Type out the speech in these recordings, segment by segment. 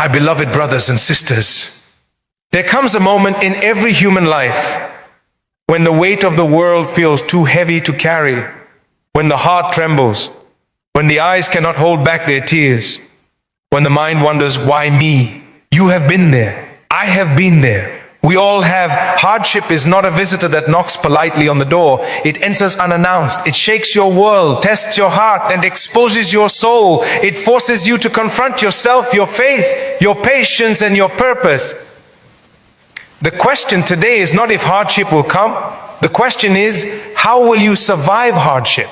My beloved brothers and sisters, there comes a moment in every human life when the weight of the world feels too heavy to carry, when the heart trembles, when the eyes cannot hold back their tears, when the mind wonders, why me? You have been there. I have been there. We all have. Hardship is not a visitor that knocks politely on the door. It enters unannounced. It shakes your world, tests your heart, and exposes your soul. It forces you to confront yourself, your faith, your patience, and your purpose. The question today is not if hardship will come. The question is, how will you survive hardship?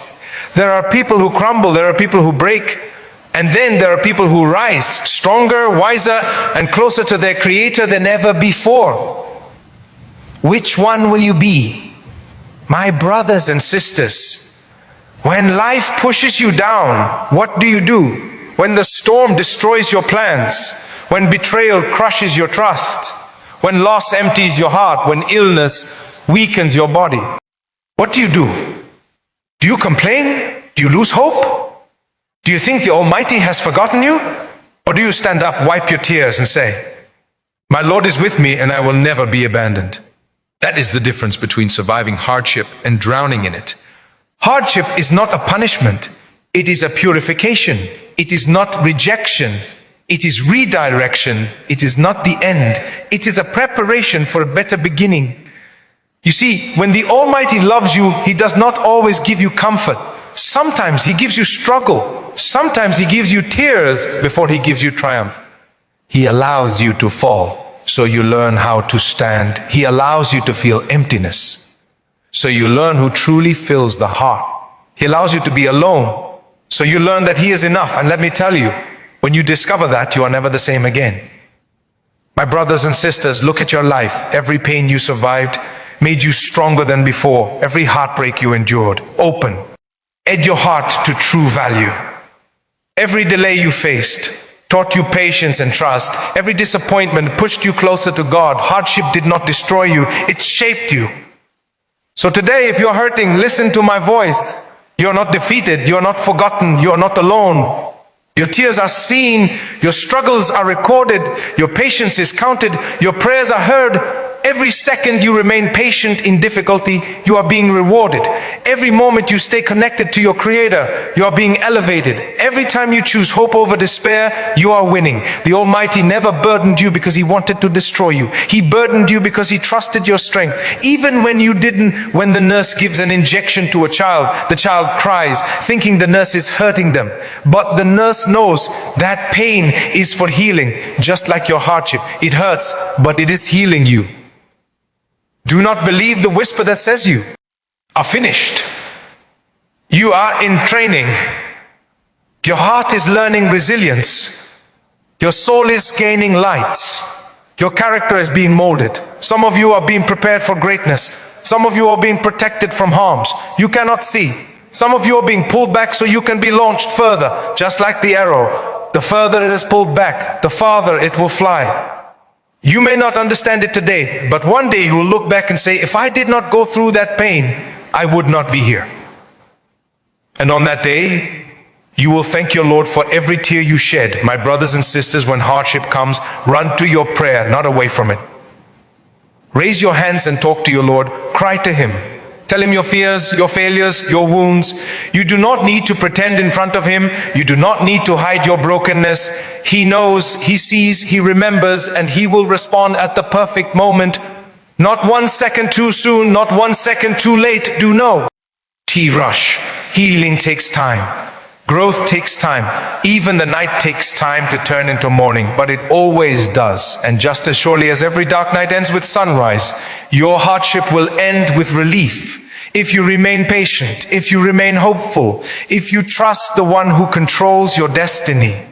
There are people who crumble, there are people who break, and then there are people who rise, stronger, wiser, and closer to their Creator than ever before. Which one will you be? My brothers and sisters, when life pushes you down, what do? When the storm destroys your plans, when betrayal crushes your trust, when loss empties your heart, when illness weakens your body, what do? Do you complain? Do you lose hope? Do you think the Almighty has forgotten you? Or do you stand up, wipe your tears, and say, my Lord is with me and I will never be abandoned? That is the difference between surviving hardship and drowning in it. Hardship is not a punishment. It is a purification. It is not rejection. It is redirection. It is not the end. It is a preparation for a better beginning. You see, when the Almighty loves you, He does not always give you comfort. Sometimes He gives you struggle. Sometimes He gives you tears before He gives you triumph. He allows you to fall so you learn how to stand. He allows you to feel emptiness so you learn who truly fills the heart. He allows you to be alone so you learn that He is enough. And let me tell you, when you discover that, you are never the same again. My brothers and sisters, look at your life. Every pain you survived made you stronger than before. Every heartbreak you endured. Open. Add your heart to true value. Every delay you faced taught you patience and trust. Every disappointment pushed you closer to God. Hardship did not destroy you, it shaped you. So today, if you're hurting, listen to my voice. You're not defeated, you're not forgotten, you're not alone. Your tears are seen, your struggles are recorded, your patience is counted, your prayers are heard. Every second you remain patient in difficulty, you are being rewarded. Every moment you stay connected to your Creator, you are being elevated. Every time you choose hope over despair, you are winning. The Almighty never burdened you because He wanted to destroy you. He burdened you because He trusted your strength. Even when you didn't, when the nurse gives an injection to a child, the child cries, thinking the nurse is hurting them. But the nurse knows that pain is for healing, just like your hardship. It hurts, but it is healing you. Do not believe the whisper that says you are finished. You are in training. Your heart is learning resilience. Your soul is gaining light. Your character is being molded. Some of you are being prepared for greatness. Some of you are being protected from harms you cannot see. Some of you are being pulled back so you can be launched further, just like the arrow. The further it is pulled back, the farther it will fly. You may not understand it today, but one day you will look back and say, if I did not go through that pain, I would not be here. And on that day, you will thank your Lord for every tear you shed. My brothers and sisters, when hardship comes, run to your prayer, not away from it. Raise your hands and talk to your Lord. Cry to Him. Tell Him your fears, your failures, your wounds. You do not need to pretend in front of Him. You do not need to hide your brokenness. He knows, He sees, He remembers, and He will respond at the perfect moment. Not 1 second too soon, not 1 second too late. Do know. Rush. Healing takes time. Growth takes time. Even the night takes time to turn into morning, but it always does. And just as surely as every dark night ends with sunrise, your hardship will end with relief. If you remain patient, if you remain hopeful, if you trust the one who controls your destiny.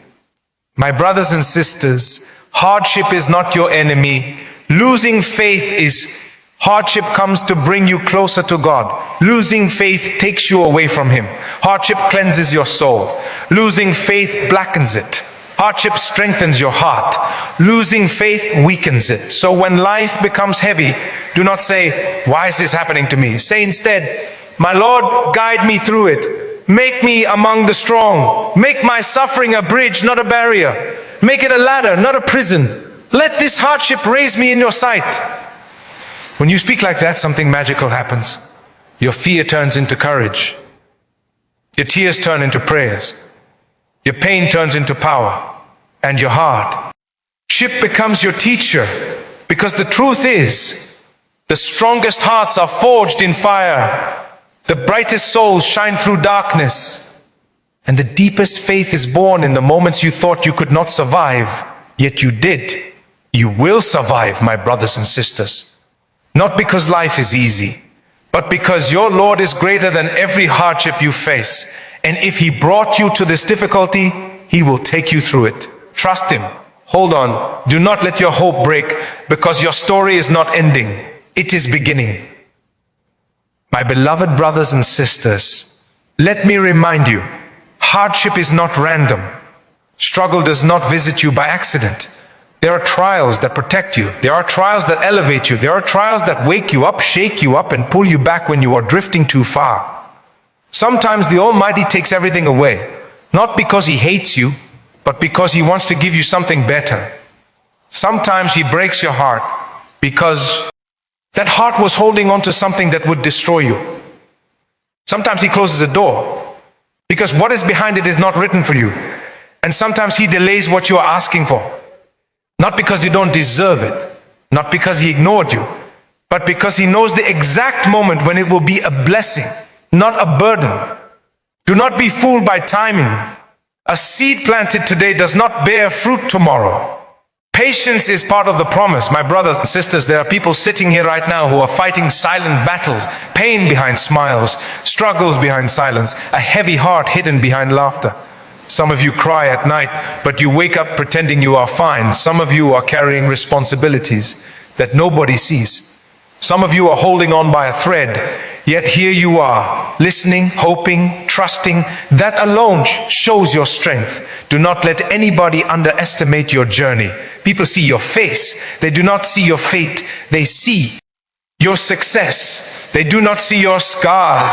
My brothers and sisters, hardship is not your enemy. Losing faith is hardship comes to bring you closer to God. Losing faith takes you away from Him. Hardship cleanses your soul. Losing faith blackens it. Hardship strengthens your heart. Losing faith weakens it. So when life becomes heavy, do not say, why is this happening to me? Say instead, my Lord, guide me through it. Make me among the strong. Make my suffering a bridge, not a barrier. Make it a ladder, not a prison. Let this hardship raise me in your sight. When you speak like that, something magical happens. Your fear turns into courage. Your tears turn into prayers. Your pain turns into power. And your hardship becomes your teacher. Because the truth is, the strongest hearts are forged in fire. The brightest souls shine through darkness. And the deepest faith is born in the moments you thought you could not survive, yet you did. You will survive, my brothers and sisters. Not because life is easy, but because your Lord is greater than every hardship you face. And if He brought you to this difficulty, He will take you through it. Trust Him. Hold on. Do not let your hope break, because your story is not ending. It is beginning. My beloved brothers and sisters, let me remind you, hardship is not random. Struggle does not visit you by accident. There are trials that protect you. There are trials that elevate you. There are trials that wake you up, shake you up, and pull you back when you are drifting too far. Sometimes the Almighty takes everything away, not because He hates you, but because He wants to give you something better. Sometimes He breaks your heart because that heart was holding on to something that would destroy you. Sometimes He closes a door because what is behind it is not written for you. And sometimes He delays what you are asking for. Not because you don't deserve it, not because He ignored you, but because He knows the exact moment when it will be a blessing, not a burden. Do not be fooled by timing. A seed planted today does not bear fruit tomorrow. Patience is part of the promise. My brothers and sisters, there are people sitting here right now who are fighting silent battles, pain behind smiles, struggles behind silence, a heavy heart hidden behind laughter. Some of you cry at night, but you wake up pretending you are fine. Some of you are carrying responsibilities that nobody sees. Some of you are holding on by a thread, yet here you are, listening, hoping, trusting. That alone shows your strength. Do not let anybody underestimate your journey. People see your face. They do not see your fate. They see your success. They do not see your scars.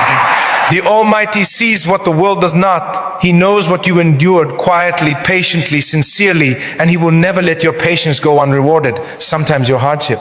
The Almighty sees what the world does not. He knows what you endured quietly, patiently, sincerely, and He will never let your patience go unrewarded. Sometimes your hardship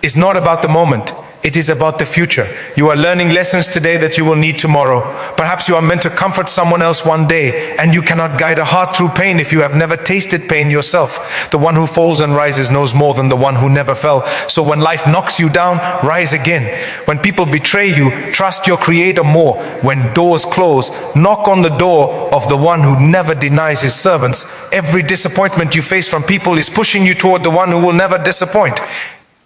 is not about the moment. It is about the future. You are learning lessons today that you will need tomorrow. Perhaps you are meant to comfort someone else one day, and you cannot guide a heart through pain if you have never tasted pain yourself. The one who falls and rises knows more than the one who never fell. So when life knocks you down, rise again. When people betray you, trust your Creator more. When doors close, knock on the door of the one who never denies His servants. Every disappointment you face from people is pushing you toward the one who will never disappoint.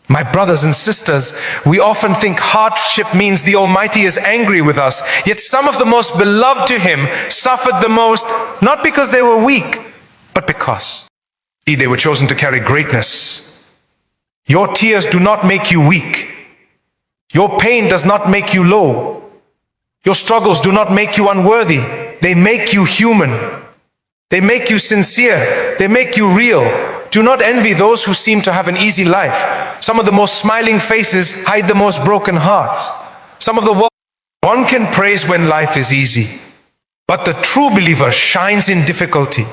My brothers and sisters, we often think hardship means the Almighty is angry with us. Yet some of the most beloved to Him suffered the most, not because they were weak, but because they were chosen to carry greatness. Your tears do not make you weak. Your pain does not make you low. Your struggles do not make you unworthy. They make you human. They make you sincere. They make you real. Do not envy those who seem to have an easy life. Some of the most smiling faces hide the most broken hearts. One can praise when life is easy, but the true believer shines in difficulty.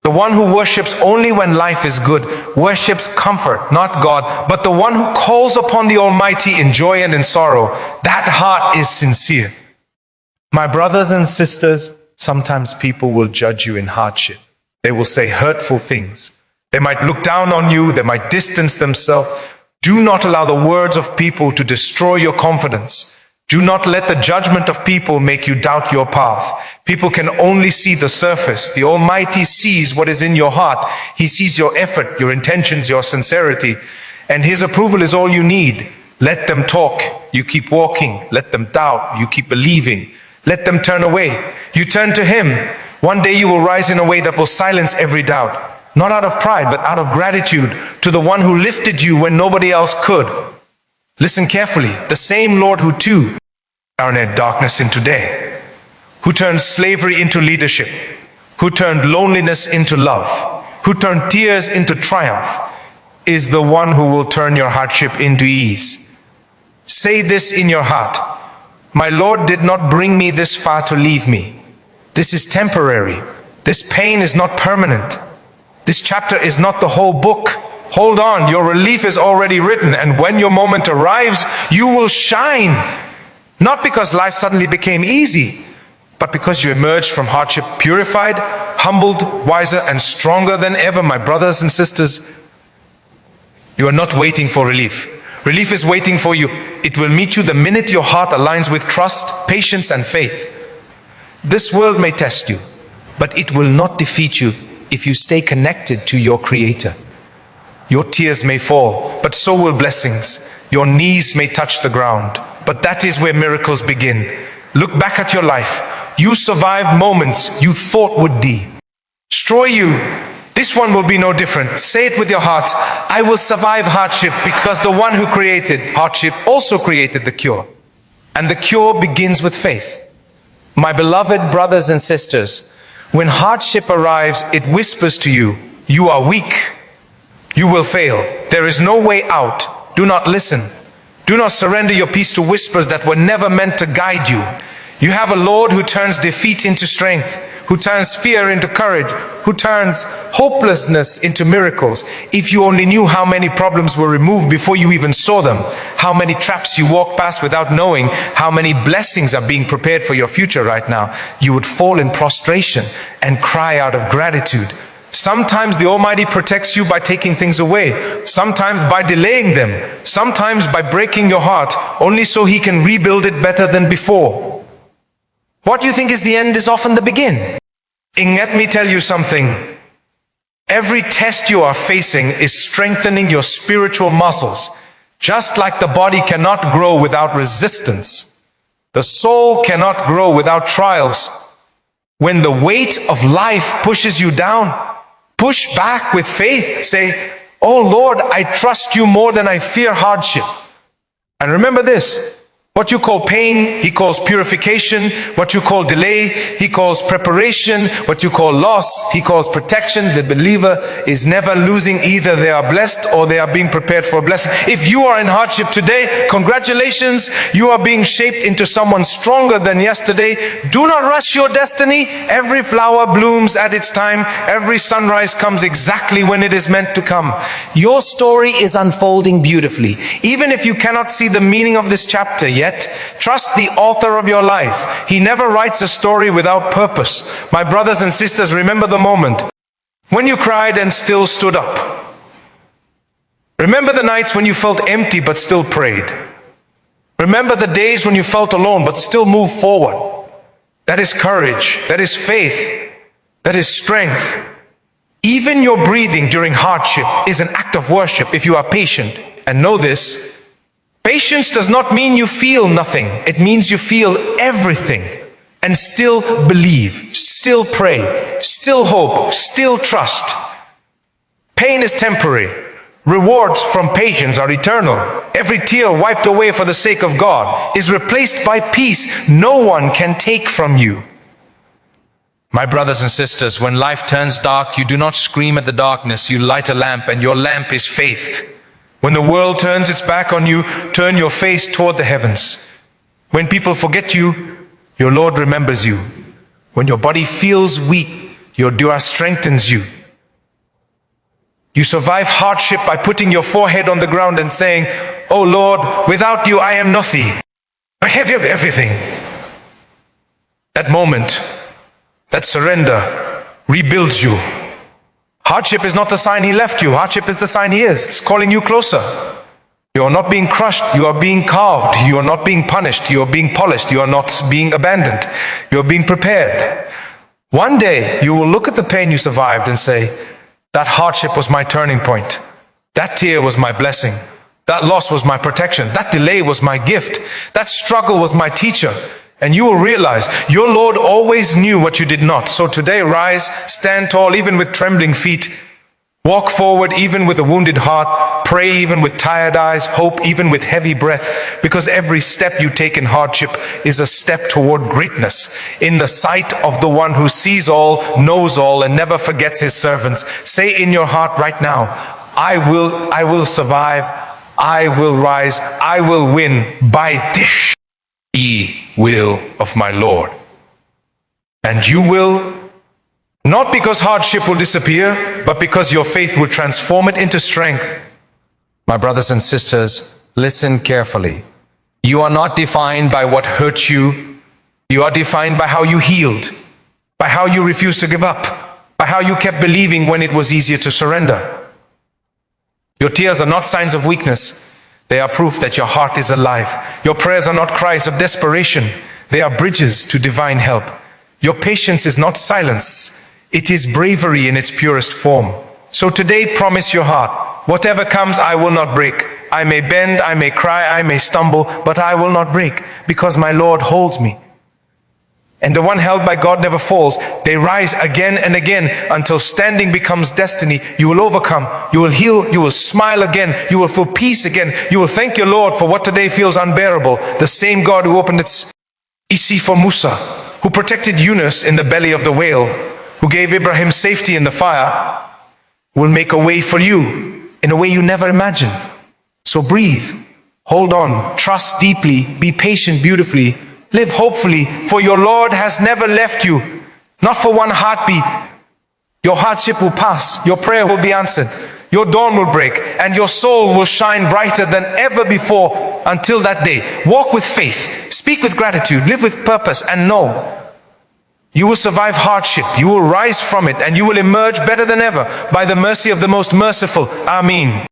The one who worships only when life is good worships comfort, not God, but the one who calls upon the Almighty in joy and in sorrow. That heart is sincere. My brothers and sisters, sometimes people will judge you in hardship. They will say hurtful things. They might look down on you. They might distance themselves. Do not allow the words of people to destroy your confidence. Do not let the judgment of people make you doubt your path. People can only see the surface. The Almighty sees what is in your heart. He sees your effort, your intentions, your sincerity, and His approval is all you need. Let them talk. You keep walking. Let them doubt. You keep believing. Let them turn away. You turn to Him. One day you will rise in a way that will silence every doubt. Not out of pride, but out of gratitude to the one who lifted you when nobody else could. Listen carefully. The same Lord who too turned darkness into day, who turned slavery into leadership, who turned loneliness into love, who turned tears into triumph, is the one who will turn your hardship into ease. Say this in your heart: my Lord did not bring me this far to leave me. This is temporary. This pain is not permanent. This chapter is not the whole book. Hold on, your relief is already written, and when your moment arrives, you will shine. Not because life suddenly became easy, but because you emerged from hardship purified, humbled, wiser, and stronger than ever, my brothers and sisters. You are not waiting for relief. Relief is waiting for you. It will meet you the minute your heart aligns with trust, patience, and faith. This world may test you, but it will not defeat you if you stay connected to your Creator. Your tears may fall, but so will blessings. Your knees may touch the ground, but that is where miracles begin. Look back at your life. You survived moments you thought would destroy you. This one will be no different. Say it with your heart. I will survive hardship because the one who created hardship also created the cure. And the cure begins with faith. My beloved brothers and sisters, when hardship arrives, it whispers to you, you are weak. You will fail. There is no way out. Do not listen. Do not surrender your peace to whispers that were never meant to guide you. You have a Lord who turns defeat into strength, who turns fear into courage, who turns hopelessness into miracles. If you only knew how many problems were removed before you even saw them, how many traps you walk past without knowing, how many blessings are being prepared for your future right now, you would fall in prostration and cry out of gratitude. Sometimes the Almighty protects you by taking things away, sometimes by delaying them, sometimes by breaking your heart, only so He can rebuild it better than before. What you think is the end is often the begin. And let me tell you something. Every test you are facing is strengthening your spiritual muscles. Just like the body cannot grow without resistance, the soul cannot grow without trials. When the weight of life pushes you down, push back with faith. Say, oh Lord, I trust you more than I fear hardship. And remember this, what you call pain, He calls purification. What you call delay, He calls preparation. What you call loss, He calls protection. The believer is never losing. Either they are blessed or they are being prepared for a blessing. If you are in hardship today, congratulations. You are being shaped into someone stronger than yesterday. Do not rush your destiny. Every flower blooms at its time. Every sunrise comes exactly when it is meant to come. Your story is unfolding beautifully. Even if you cannot see the meaning of this chapter yet, trust the author of your life. He never writes a story without purpose. My brothers and sisters, remember the moment when you cried and still stood up. Remember the nights when you felt empty but still prayed. Remember the days when you felt alone but still moved forward. That is courage. That is faith. That is strength. Even your breathing during hardship is an act of worship if you are patient. And know this, patience does not mean you feel nothing. It means you feel everything and still believe, still pray, still hope, still trust. Pain is temporary. Rewards from patience are eternal. Every tear wiped away for the sake of God is replaced by peace no one can take from you. My brothers and sisters, when life turns dark, you do not scream at the darkness. You light a lamp, and your lamp is faith. When the world turns its back on you, turn your face toward the heavens. When people forget you, your Lord remembers you. When your body feels weak, your dua strengthens you. You survive hardship by putting your forehead on the ground and saying, oh Lord, without you I am nothing. I have everything. That moment, that surrender rebuilds you. Hardship is not the sign He left you. Hardship is the sign He is. It's calling you closer. You are not being crushed. You are being carved. You are not being punished. You are being polished. You are not being abandoned. You are being prepared. One day you will look at the pain you survived and say, that hardship was my turning point. That tear was my blessing. That loss was my protection. That delay was my gift. That struggle was my teacher. And you will realize your Lord always knew what you did not. So today, rise, stand tall, even with trembling feet. Walk forward, even with a wounded heart. Pray, even with tired eyes. Hope, even with heavy breath. Because every step you take in hardship is a step toward greatness. In the sight of the one who sees all, knows all, and never forgets His servants. Say in your heart right now, I will survive. I will rise. I will win by this will of my Lord. And you will Not because hardship will disappear, but because your faith will transform it into strength. My brothers and sisters, listen carefully. You are not defined by what hurt you. You are defined by how you healed, by how you refused to give up, by how you kept believing when it was easier to surrender. Your tears are not signs of weakness. They are proof that your heart is alive. Your prayers are not cries of desperation. They are bridges to divine help. Your patience is not silence. It is bravery in its purest form. So today, promise your heart, whatever comes, I will not break. I may bend, I may cry, I may stumble, but I will not break, because my Lord holds me. And the one held by God never falls. They rise again and again until standing becomes destiny. You will overcome, you will heal, you will smile again, you will feel peace again. You will thank your Lord for what today feels unbearable. The same God who opened its sea for Musa, who protected Yunus in the belly of the whale, who gave Abraham safety in the fire, will make a way for you in a way you never imagined. So breathe, hold on, trust deeply, be patient beautifully, live hopefully, for your Lord has never left you, not for one heartbeat. Your hardship will pass, your prayer will be answered, your dawn will break, and your soul will shine brighter than ever before until that day. Walk with faith, speak with gratitude, live with purpose, and know you will survive hardship, you will rise from it, and you will emerge better than ever by the mercy of the most merciful. Ameen.